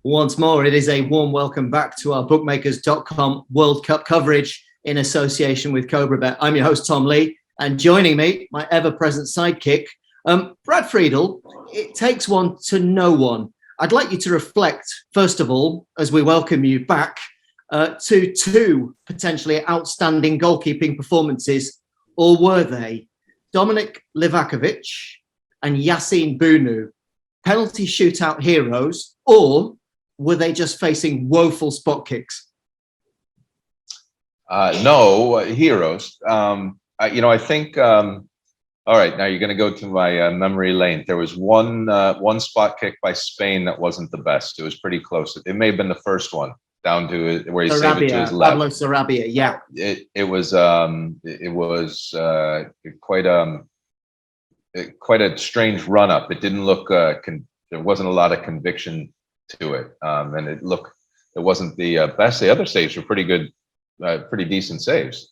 Once more, it is a warm welcome back to our bookmakers.com World Cup coverage in association with Cobra Bet. I'm your host, Tom Lee, and joining me, my ever-present sidekick, Brad Friedel. It takes one to know one. I'd like you to reflect, first of all, as we welcome you back, to two potentially outstanding goalkeeping performances, or were they? Dominik Livakovic and Yassine Bounou, penalty shootout heroes, or were they just facing woeful spot kicks? No, heroes. I think. All right, now you're going to go to my memory lane. There was one spot kick by Spain that wasn't the best. It was pretty close. It may have been the first one down to where he saved it to his left. Pablo Sarabia, yeah. It was quite a strange run up. It didn't look. There wasn't a lot of conviction to it, and it wasn't the best. The other saves were pretty good, pretty decent saves.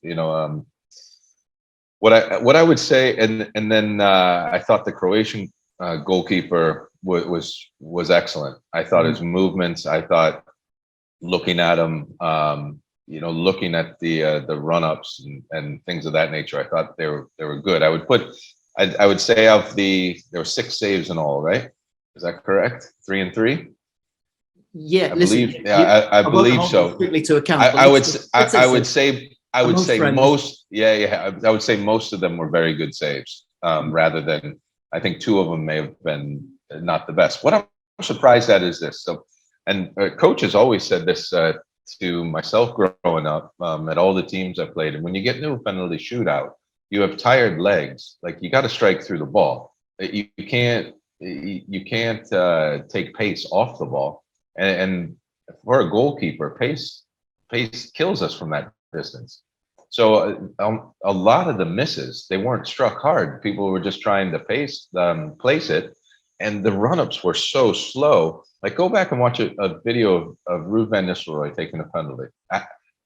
What I would say, and then I thought the Croatian goalkeeper was excellent. I thought his movements. I thought looking at him, looking at the run ups and things of that nature. I thought they were good. I would say there were 6 saves in all. Right? Is that correct? 3 and 3. Yeah, I believe. Yeah, I believe so. Strictly to account. I would say most. Yeah. I would say most of them were very good saves. Rather than, I think 2 of them may have been not the best. What I'm surprised at is this. So, and coaches always said this to myself growing up at all the teams I played. And when you get into a penalty shootout, you have tired legs. Like, you got to strike through the ball. You can't take pace off the ball. And for a goalkeeper, pace kills us from that distance. So a lot of the misses, they weren't struck hard. People were just trying to place it, and the run-ups were so slow. Like, go back and watch a video of Ruud van Nistelrooy taking a penalty.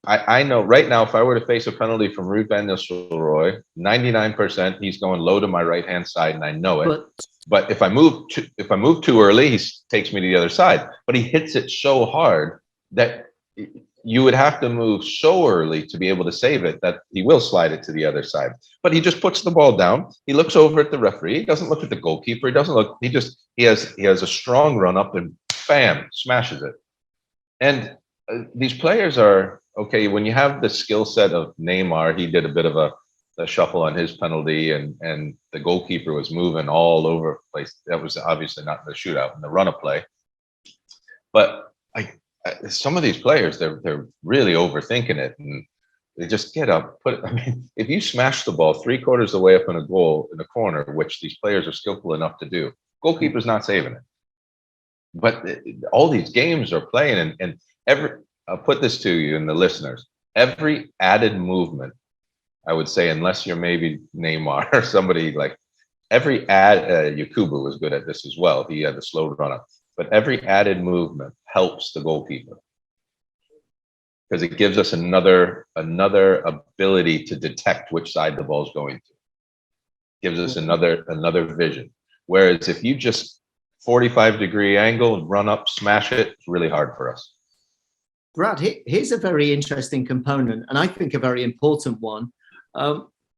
I know right now, if I were to face a penalty from Ruud van Nistelrooy, 99% he's going low to my right-hand side, and I know it. But if I move too early, he takes me to the other side. But he hits it so hard that you would have to move so early to be able to save it that he will slide it to the other side. But he just puts the ball down. He looks over at the referee. He doesn't look at the goalkeeper. He doesn't look. He has a strong run up and bam, smashes it. And these players are okay. When you have the skill set of Neymar, he did a bit of a shuffle on his penalty, and the goalkeeper was moving all over the place. That was obviously not in the shootout, in the run-up play. But some of these players, they're really overthinking it, and they just get up. If you smash the ball 3/4 of the way up in a goal in the corner, which these players are skillful enough to do, goalkeeper's not saving it. But all these games are playing, and I'll put this to you and the listeners: every added movement, I would say, unless you're maybe Neymar or somebody like, Yakubu was good at this as well. He had the slow run up, but every added movement helps the goalkeeper because it gives us another ability to detect which side the ball's going to. Gives us another vision. Whereas if you just 45-degree angle and run up, smash it, it's really hard for us. Brad, here's a very interesting component, and I think a very important one.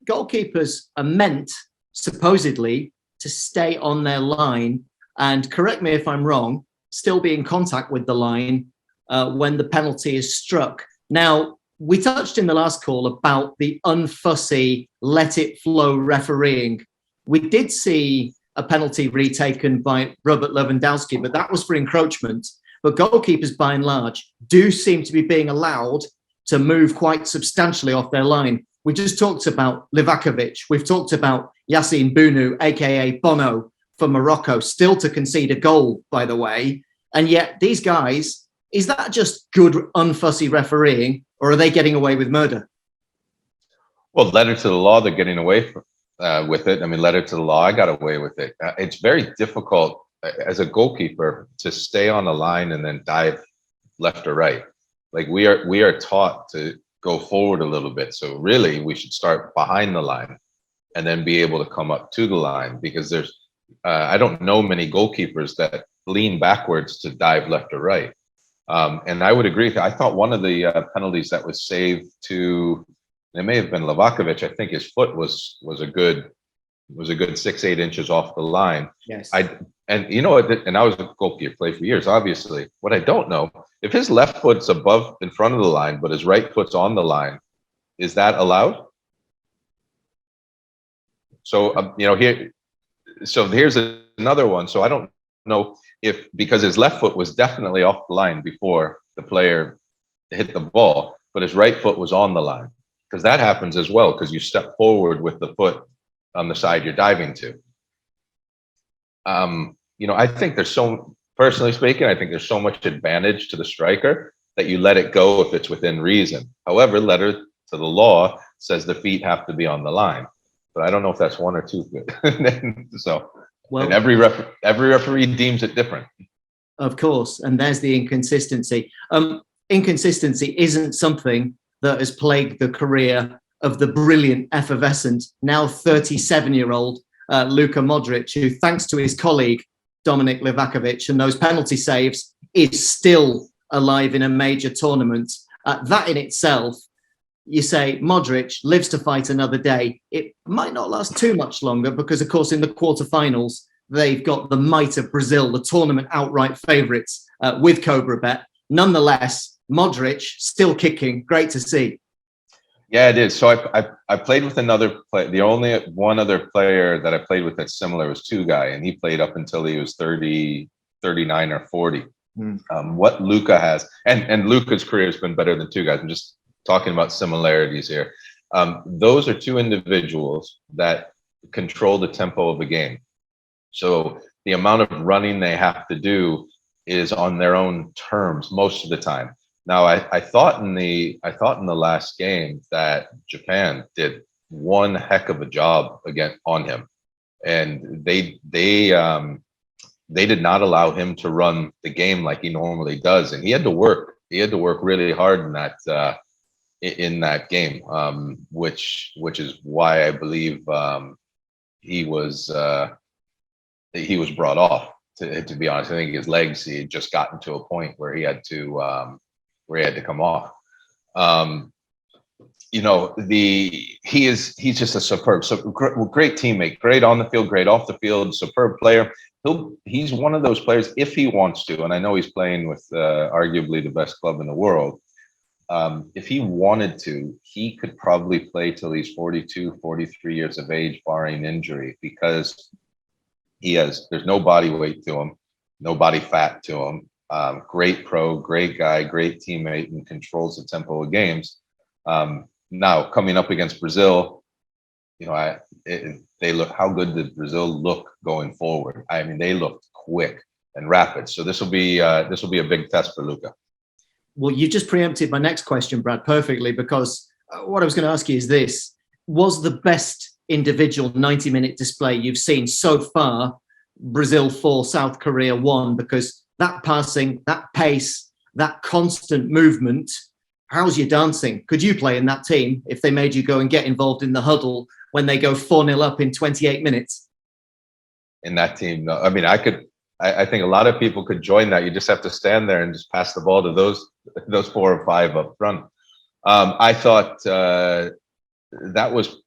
Goalkeepers are meant, supposedly, to stay on their line and, correct me if I'm wrong, still be in contact with the line when the penalty is struck. Now, we touched in the last call about the unfussy, let it flow refereeing. We did see a penalty retaken by Robert Lewandowski, but that was for encroachment. But goalkeepers, by and large, do seem to be being allowed to move quite substantially off their line. We just talked about Livakovic. We've talked about Yassine Bounou, aka Bono, for Morocco, still to concede a goal, by the way. And yet these guys, is that just good, unfussy refereeing, or are they getting away with murder? Well, letter to the law, they're getting away with it. I mean, letter to the law, I got away with it. It's very difficult as a goalkeeper to stay on the line and then dive left or right. Like, we are taught to go forward a little bit. So really, we should start behind the line and then be able to come up to the line, because there's I don't know many goalkeepers that lean backwards to dive left or right. And I would agree. I thought one of the penalties that was saved to, it may have been Livakovic. I think his foot was a good 6-8 inches off the line. Yes. And you know, and I was a goalkeeper, played for years, obviously. What I don't know, if his left foot's above in front of the line, but his right foot's on the line, is that allowed? So you know, here's another one. So I don't know if, because his left foot was definitely off the line before the player hit the ball, but his right foot was on the line, because that happens as well, because you step forward with the foot on the side you're diving to. You know, I think personally speaking, I think there's so much advantage to the striker that you let it go if it's within reason. However, letter to the law says the feet have to be on the line, but I don't know if that's one or two good. So, well, and every referee deems it different. Of course, and there's the inconsistency. Inconsistency isn't something that has plagued the career of the brilliant, effervescent, now 37-year-old Luka Modric, who, thanks to his colleague Dominic Livakovic and those penalty saves, is still alive in a major tournament. That in itself, you say Modric lives to fight another day. It might not last too much longer because, of course, in the quarterfinals, they've got the might of Brazil, the tournament outright favourites, with Cobra Bet. Nonetheless, Modric still kicking. Great to see. Yeah, it is. So I played with another player. The only one other player that I played with that's similar was Guy, and he played up until he was 30, 39 or 40. What Luka has, and Luka's career has been better than Guys. I'm just talking about similarities here. Those are two individuals that control the tempo of the game. So the amount of running they have to do is on their own terms most of the time. Now, I thought in the last game that Japan did one heck of a job again on him, and they did not allow him to run the game like he normally does, and he had to work. He had to work really hard in that game, which is why I believe he was brought off. To be honest, I think his legs, he had just gotten to a point where he had to come off. You know, he's just a superb, great teammate, great on the field, great off the field, superb player. He's one of those players, if he wants to, and I know he's playing with arguably the best club in the world. If he wanted to, he could probably play till he's 42, 43 years of age, barring injury, because there's no body weight to him, no body fat to him. Great pro, great guy, great teammate, and controls the tempo of games. Now coming up against Brazil, you know, how good did Brazil look going forward? I mean, they looked quick and rapid. So this will be a big test for Luka. Well, you just preempted my next question, Brad, perfectly, because what I was going to ask you is this: was the best individual 90-minute display you've seen so far Brazil 4, South Korea 1? Because that passing, that pace, that constant movement, how's your dancing? Could you play in that team if they made you go and get involved in the huddle when they go 4-0 up in 28 minutes? In that team, no. I mean, I could. I think a lot of people could join that. You just have to stand there and just pass the ball to those 4 or 5 up front. I thought that was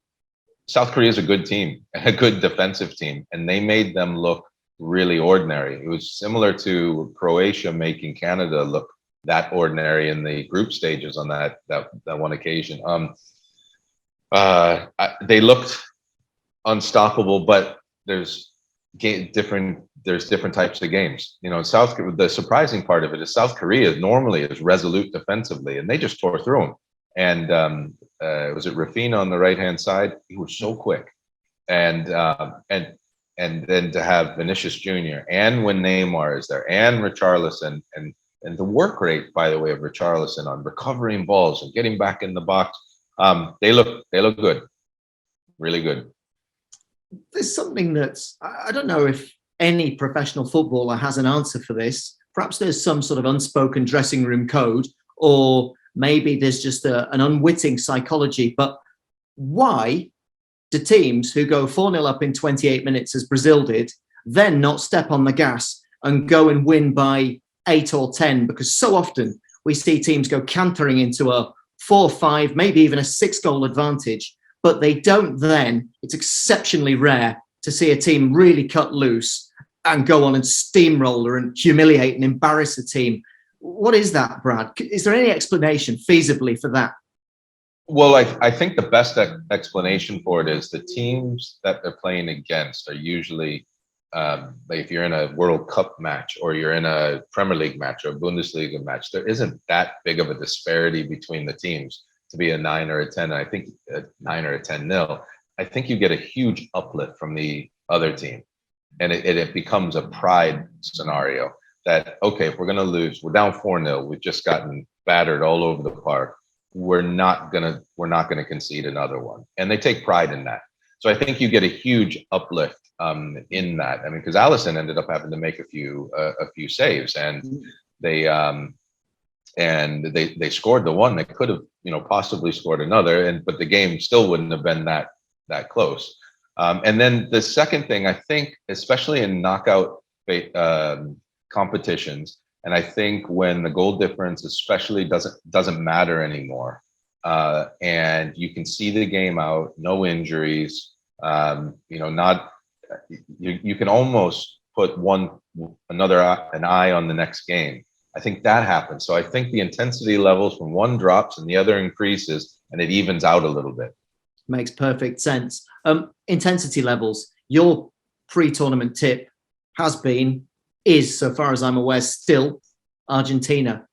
South Korea is a good team, a good defensive team, and they made them look really ordinary. It was similar to Croatia making Canada look that ordinary in the group stages on that one occasion. They looked unstoppable, but there's different types of games. You know, the surprising part of it is South Korea normally is resolute defensively, and they just tore through them. And was it Rafinha on the right hand side? He was so quick, and then to have Vinicius Jr. and when Neymar is there and Richarlison and the work rate, by the way, of Richarlison on recovering balls and getting back in the box, they look good, really good. There's something that's, I don't know if any professional footballer has an answer for this. Perhaps there's some sort of unspoken dressing room code, or maybe there's just an unwitting psychology. But why do teams who go 4-0 up in 28 minutes, as Brazil did, then not step on the gas and go and win by 8 or 10, because so often we see teams go cantering into a 4-5, maybe even a 6-goal advantage, but they don't then. It's exceptionally rare to see a team really cut loose and go on and steamroller and humiliate and embarrass a team. What is that, Brad? Is there any explanation feasibly for that? Well, I think the best explanation for it is the teams that they're playing against are usually, if you're in a World Cup match or you're in a Premier League match or a Bundesliga match, there isn't that big of a disparity between the teams to be a 9 or a 10. I think a 9 or a 10-0. I think you get a huge uplift from the other team, and it becomes a pride scenario that, okay, if we're going to lose, we're down 4-0, we've just gotten battered all over the park. We're not gonna concede another one, and they take pride in that. So I think you get a huge uplift in that. I mean, because Allison ended up having to make a few saves, and they scored the one. They could have, possibly scored another, but the game still wouldn't have been that close. And then the second thing, I think, especially in knockout competitions. And I think when the goal difference especially doesn't matter anymore, and you can see the game out, no injuries, you can almost put an eye on the next game. I think that happens. So I think the intensity levels from one drops and the other increases, and it evens out a little bit. Makes perfect sense. Intensity levels. Your pre-tournament tip is, so far as I'm aware, still Argentina.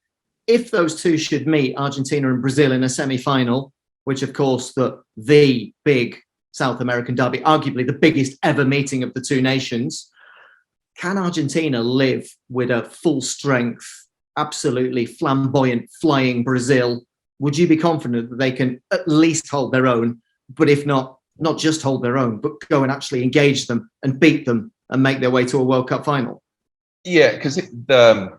If those two should meet, Argentina and Brazil, in a semi-final, which of course the big South American derby, arguably the biggest ever meeting of the two nations, can Argentina live with a full strength, absolutely flamboyant, flying Brazil? Would you be confident that they can at least hold their own, but if not just hold their own, but go and actually engage them and beat them and make their way to a World Cup final? Yeah, because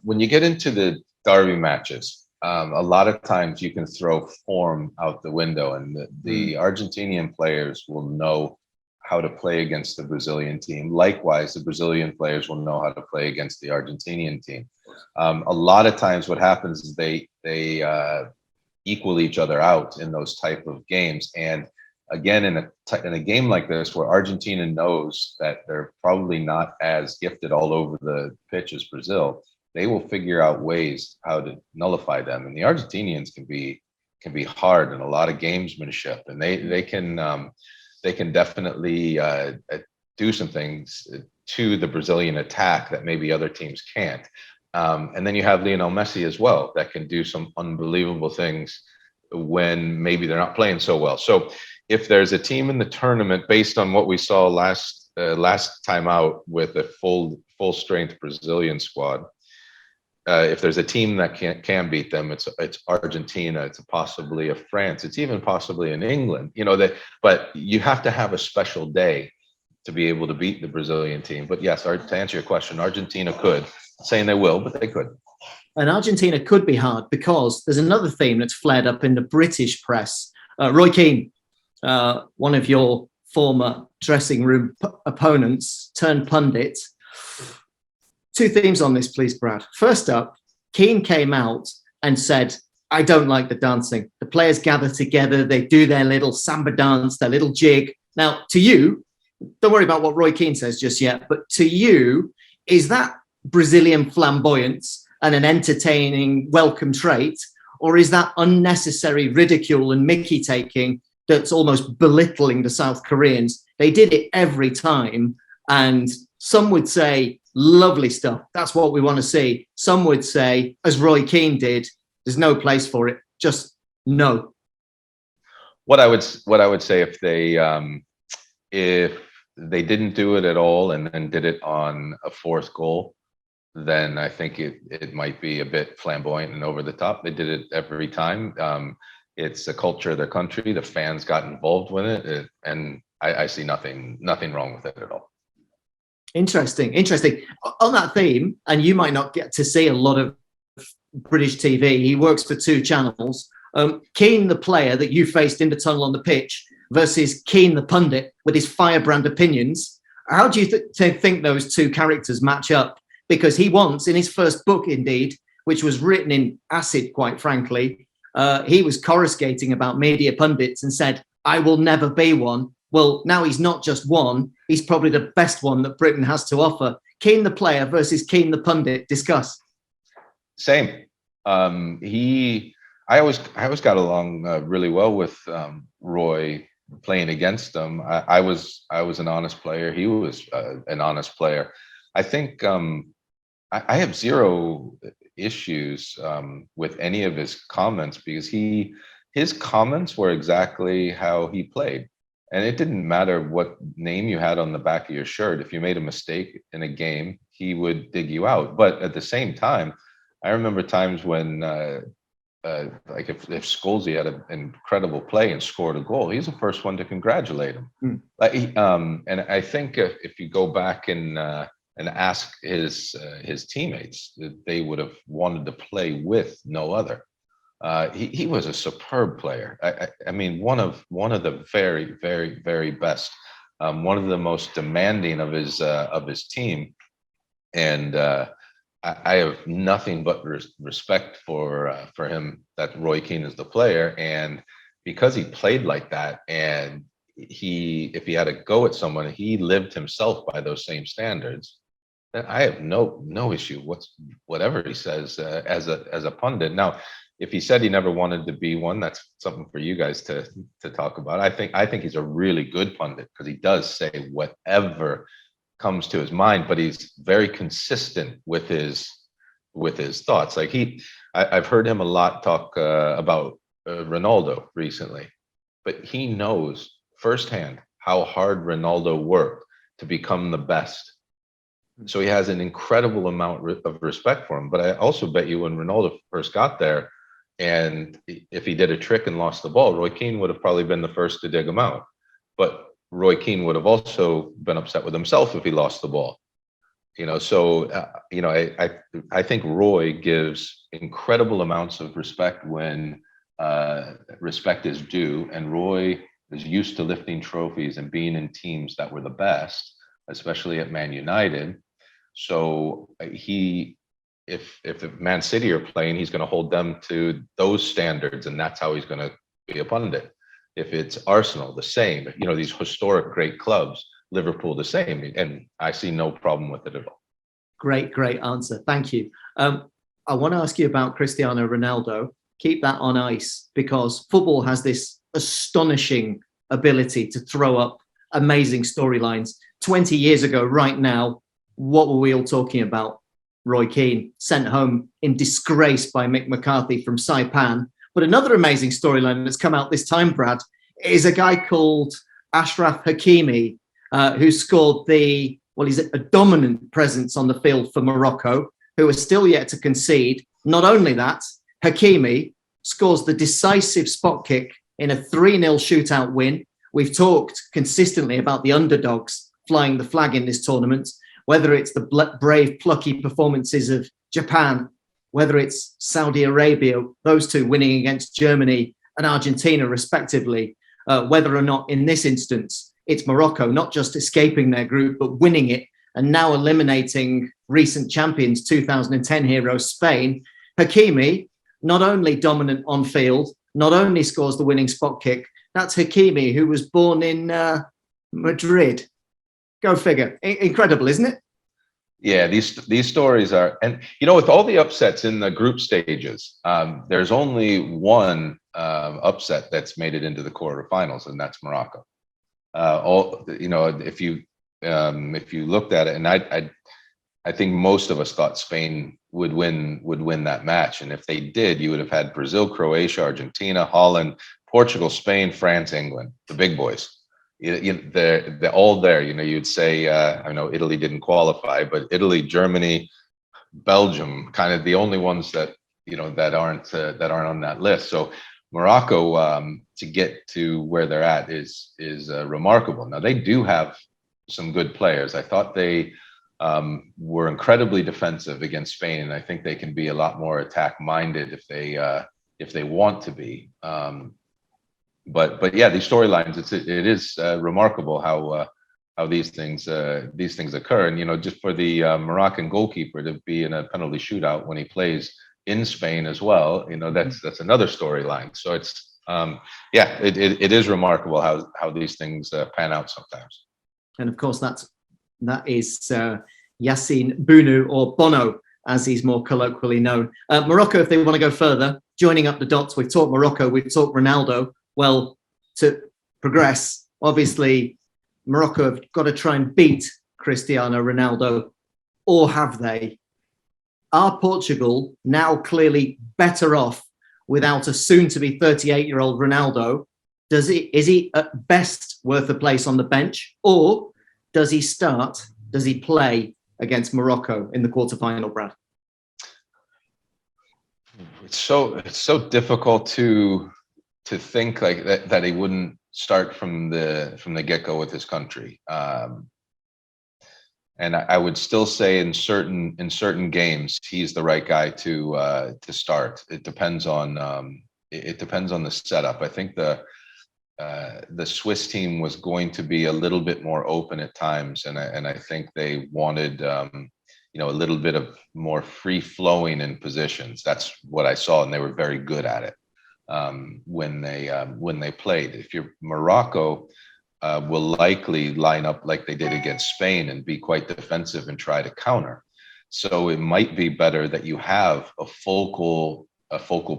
when you get into the derby matches, a lot of times you can throw form out the window, and the Argentinian players will know how to play against the Brazilian team. Likewise, the Brazilian players will know how to play against the Argentinian team. A lot of times what happens is they equal each other out in those type of games. And again, in a game like this, where Argentina knows that they're probably not as gifted all over the pitch as Brazil, they will figure out ways how to nullify them. And the Argentinians can be hard, and a lot of gamesmanship, and they can definitely do some things to the Brazilian attack that maybe other teams can't. And then you have Lionel Messi as well, that can do some unbelievable things when maybe they're not playing so well. So if there's a team in the tournament, based on what we saw last time out with a full strength Brazilian squad, if there's a team that can beat them, it's Argentina, it's possibly a France, it's even possibly an England. But you have to have a special day to be able to beat the Brazilian team. But yes, to answer your question, Argentina could. Not saying they will, but they could. And Argentina could be hard because there's another theme that's flared up in the British press. Roy Keane, one of your former dressing room opponents turned pundit. Two themes on this, please, Brad. First up, Keane came out and said, I don't like the dancing. The players gather together, they do their little samba dance, their little jig. Now, to you, don't worry about what Roy Keane says just yet, but to you, is that Brazilian flamboyance and an entertaining, welcome trait, or is that unnecessary ridicule and Mickey taking that's almost belittling the South Koreans? They did it every time, and some would say, lovely stuff, that's what we want to see. Some would say, as Roy Keane did, there's no place for it, just no. What I would say, if they didn't do it at all and then did it on a fourth goal, then I think it might be a bit flamboyant and over the top. They did it every time. It's a culture of their country. The fans got involved with it, and I see nothing wrong with it at all. Interesting. On that theme, and you might not get to see a lot of British TV. He works for two channels. Keane, the player that you faced in the tunnel on the pitch, versus Keane, the pundit, with his firebrand opinions. How do you think those two characters match up because he once, in his first book, indeed, which was written in acid, quite frankly, he was coruscating about media pundits and said, "I will never be one." Well, now he's not just one, he's probably the best one that Britain has to offer. Keane the player versus Keane the pundit. Discuss. Same. I always got along really well with Roy playing against him. I was an honest player. He was an honest player. I think I have zero issues with any of his comments, because his comments were exactly how he played. And it didn't matter what name you had on the back of your shirt. If you made a mistake in a game, he would dig you out. But at the same time, I remember times when, like if Scholesy had an incredible play and scored a goal, he's the first one to congratulate him. Like, and I think if you go back and ask his teammates, they would have wanted to play with no other. He was a superb player. I mean, one of the very, very, very best. One of the most demanding of his team, and I have nothing but respect for him. That Roy Keane is the player, and because he played like that, and if he had to go at someone, he lived himself by those same standards. Then I have no issue whatever he says as a pundit. Now, if he said he never wanted to be one, that's something for you guys to talk about. I think he's a really good pundit, because he does say whatever comes to his mind, but he's very consistent with his thoughts. Like I've heard him a lot talk about Ronaldo recently, but he knows firsthand how hard Ronaldo worked to become the best. So he has an incredible amount of respect for him. But I also bet you when Ronaldo first got there, and if he did a trick and lost the ball, Roy Keane would have probably been the first to dig him out. But Roy Keane would have also been upset with himself if he lost the ball. So I think Roy gives incredible amounts of respect when respect is due, and Roy is used to lifting trophies and being in teams that were the best, especially at Man United. So if Man City are playing, he's going to hold them to those standards, and that's how he's going to be a pundit. If it's Arsenal, the same. These historic great clubs, Liverpool, the same. And I see no problem with it at all. Great answer. Thank you. I want to ask you about Cristiano Ronaldo. Keep that on ice, because football has this astonishing ability to throw up amazing storylines. 20 years ago, right now, what were we all talking about? Roy Keane sent home in disgrace by Mick McCarthy from Saipan. But another amazing storyline that's come out this time, Brad, is a guy called Ashraf Hakimi, who scored he's a dominant presence on the field for Morocco, who are still yet to concede. Not only that, Hakimi scores the decisive spot kick in a 3-0 shootout win. We've talked consistently about the underdogs flying the flag in this tournament, whether it's the brave, plucky performances of Japan, whether it's Saudi Arabia, those two winning against Germany and Argentina, respectively, whether or not in this instance, it's Morocco, not just escaping their group, but winning it and now eliminating recent champions, 2010 hero Spain. Hakimi, not only dominant on field, not only scores the winning spot kick, that's Hakimi, who was born in Madrid. Go figure. Incredible, isn't it? Yeah, these stories are, and with all the upsets in the group stages, there's only one upset that's made it into the quarterfinals, and that's Morocco. If you looked at it, and I think most of us thought Spain would win that match, and if they did, you would have had Brazil, Croatia, Argentina, Holland, Portugal, Spain, France, England, the big boys. They're all there. You'd say, I know Italy didn't qualify, but Italy, Germany, Belgium, kind of the only ones that aren't on that list. So Morocco, to get to where they're at is remarkable. Now they do have some good players. I thought they were incredibly defensive against Spain, and I think they can be a lot more attack minded if they want to be. But yeah, these storylines, it is remarkable how these things occur. And just for the Moroccan goalkeeper to be in a penalty shootout when he plays in Spain as well, that's another storyline. So it's it is remarkable how these things pan out sometimes. And of course, that is Yassine Bounou, or Bono, as he's more colloquially known. Morocco, if they want to go further, joining up the dots, we've talked Morocco, we've talked Ronaldo. Well, to progress, obviously, Morocco have got to try and beat Cristiano Ronaldo, or have they? Are Portugal now clearly better off without a soon-to-be 38-year-old Ronaldo? Is he at best worth a place on the bench, or does he play against Morocco in the quarterfinal, Brad? It's so difficult to think like that he wouldn't start from the get-go with his country. And I would still say in certain games he's the right guy to start. It depends on the setup. I think the Swiss team was going to be a little bit more open at times, and I think they wanted a little bit of more free flowing in positions. That's what I saw, and they were very good at it when they played. If you're Morocco, will likely line up like they did against Spain and be quite defensive and try to counter. So it might be better that you have a focal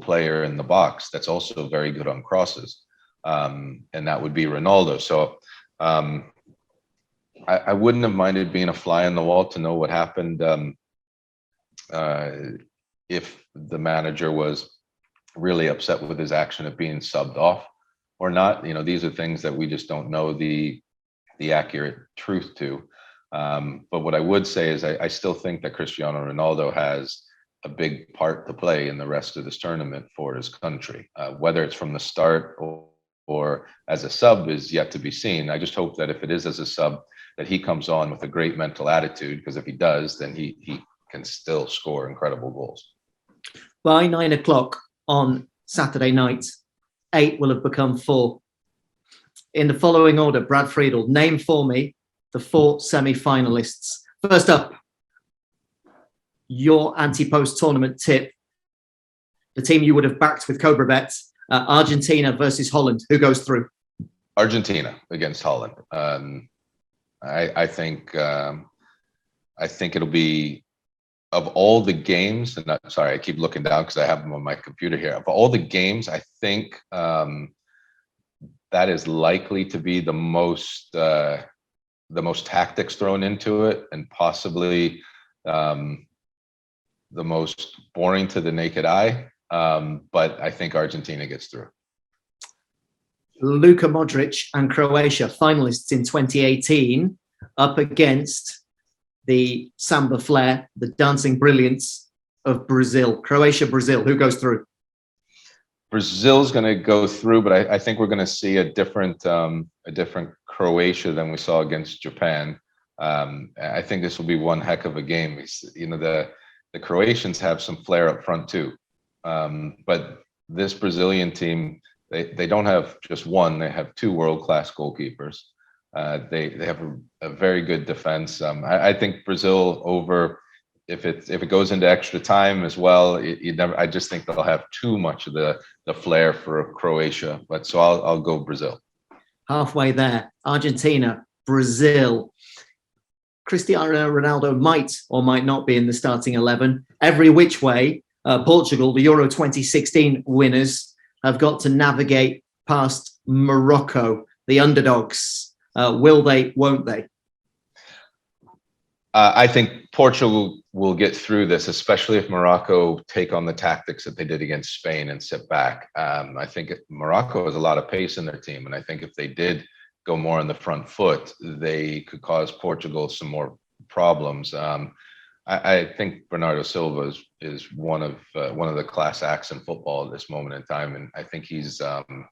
player in the box that's also very good on crosses, and that would be Ronaldo. So I wouldn't have minded being a fly on the wall to know what happened if the manager was really upset with his action of being subbed off or not. These are things that we just don't know the accurate truth to. But what I would say is I still think that Cristiano Ronaldo has a big part to play in the rest of this tournament for his country. Whether it's from the start or as a sub is yet to be seen. I just hope that if it is as a sub, that he comes on with a great mental attitude, because if he does, then he can still score incredible goals. By 9 o'clock on Saturday night, 8 will have become 4. In the following order, Brad Friedel, name for me the 4 semi-finalists. First up, your anti-post tournament tip, the team you would have backed with Cobra Bets, Argentina versus Holland. Who goes through? Argentina against Holland. I think it'll be, of all the games, and sorry, I keep looking down because I have them on my computer here. Of all the games, I think that is likely to be the most tactics thrown into it, and possibly the most boring to the naked eye. But I think Argentina gets through. Luka Modric and Croatia, finalists in 2018, up against the Samba Flair, the dancing brilliance of Brazil. Croatia, Brazil, who goes through? Brazil's going to go through, but I think we're going to see a different Croatia than we saw against Japan. I think this will be one heck of a game. The Croatians have some flair up front too, but this Brazilian team, they don't have just one; they have 2 world-class goalkeepers. They have a very good defense. I think Brazil over. If it goes into extra time as well, I just think they'll have too much of the flair for Croatia. But so I'll go Brazil. Halfway there, Argentina, Brazil. Cristiano Ronaldo might or might not be in the starting 11. Every which way, Portugal, the Euro 2016 winners, have got to navigate past Morocco, the underdogs. Will they? Won't they? I think Portugal will get through this, especially if Morocco take on the tactics that they did against Spain and sit back. I think Morocco has a lot of pace in their team, and I think if they did go more on the front foot, they could cause Portugal some more problems. I think Bernardo Silva is one of the class acts in football at this moment in time, and I think he's going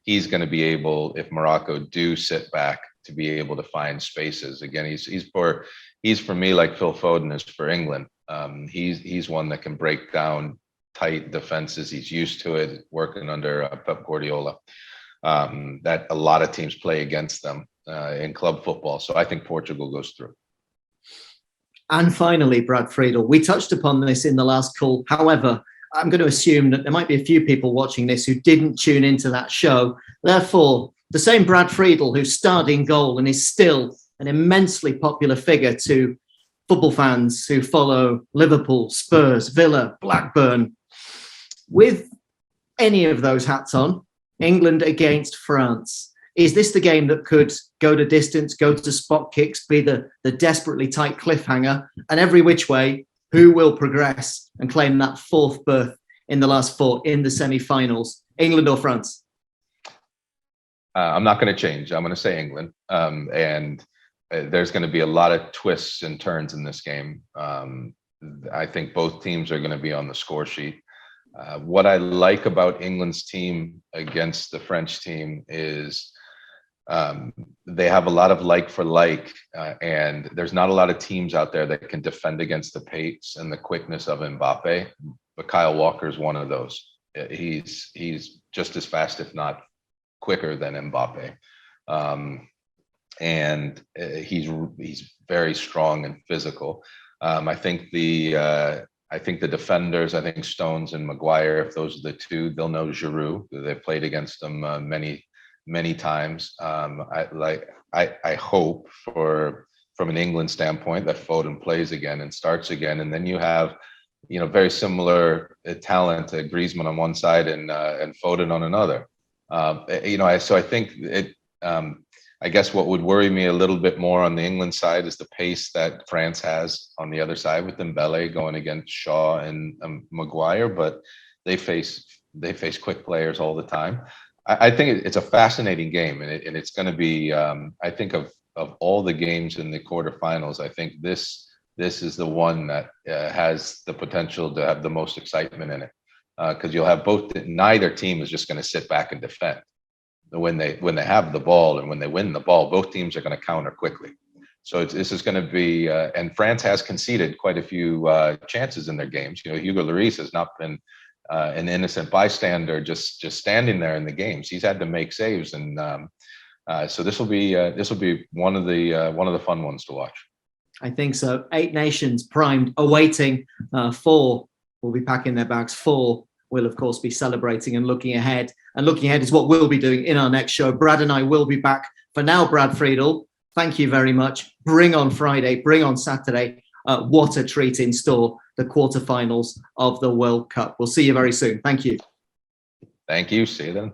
to be able, if Morocco do sit back, to be able to find spaces. Again, he's for me like Phil Foden is for England. He's one that can break down tight defenses. He's used to it, working under Pep Guardiola. That a lot of teams play against them. in club football. So I think Portugal goes through. And finally, Brad Friedel, we touched upon this in the last call. However, I'm going to assume that there might be a few people watching this who didn't tune into that show. Therefore, the same Brad Friedel who starred in goal and is still an immensely popular figure to football fans who follow Liverpool, Spurs, Villa, Blackburn. With any of those hats on, England against France, is this the game that could go to distance, go to spot kicks, be the desperately tight cliffhanger, and every which way, who will progress and claim that fourth berth in the last four in the semi-finals, England or France? I'm not going to change. I'm going to say England. And there's going to be a lot of twists and turns in this game. I think both teams are going to be on the score sheet. What I like about England's team against the French team is they have a lot of like for like, and there's not a lot of teams out there that can defend against the pace and the quickness of Mbappe. But Kyle Walker is one of those. He's just as fast, if not quicker, than Mbappe, and he's very strong and physical. I think the defenders, I think Stones and Maguire, if those are the two, they'll know Giroud. They've played against them many times. I hope from an England standpoint that Foden plays again and starts again, and then you have very similar talent, Griezmann on one side and Foden on another. So I think it. I guess what would worry me a little bit more on the England side is the pace that France has on the other side with Dembele going against Shaw and Maguire, but they face quick players all the time. I think it's a fascinating game, and it's going to be. I think of all the games in the quarterfinals, I think this is the one that has the potential to have the most excitement in it, because you'll have both. Neither team is just going to sit back and defend. When they have the ball and when they win the ball, both teams are going to counter quickly. So this is going to be, and France has conceded quite a few chances in their games. Hugo Lloris has not been an innocent bystander, just standing there in the games. He's had to make saves, and so this will be one of the fun ones to watch. I think so. 8 nations primed, awaiting. 4 will be packing their bags. 4 will, of course, be celebrating and looking ahead. And looking ahead is what we'll be doing in our next show. Brad and I will be back. For now, Brad Friedel, thank you very much. Bring on Friday, bring on Saturday. What a treat in store, the quarterfinals of the World Cup. We'll see you very soon. Thank you. Thank you. See you then.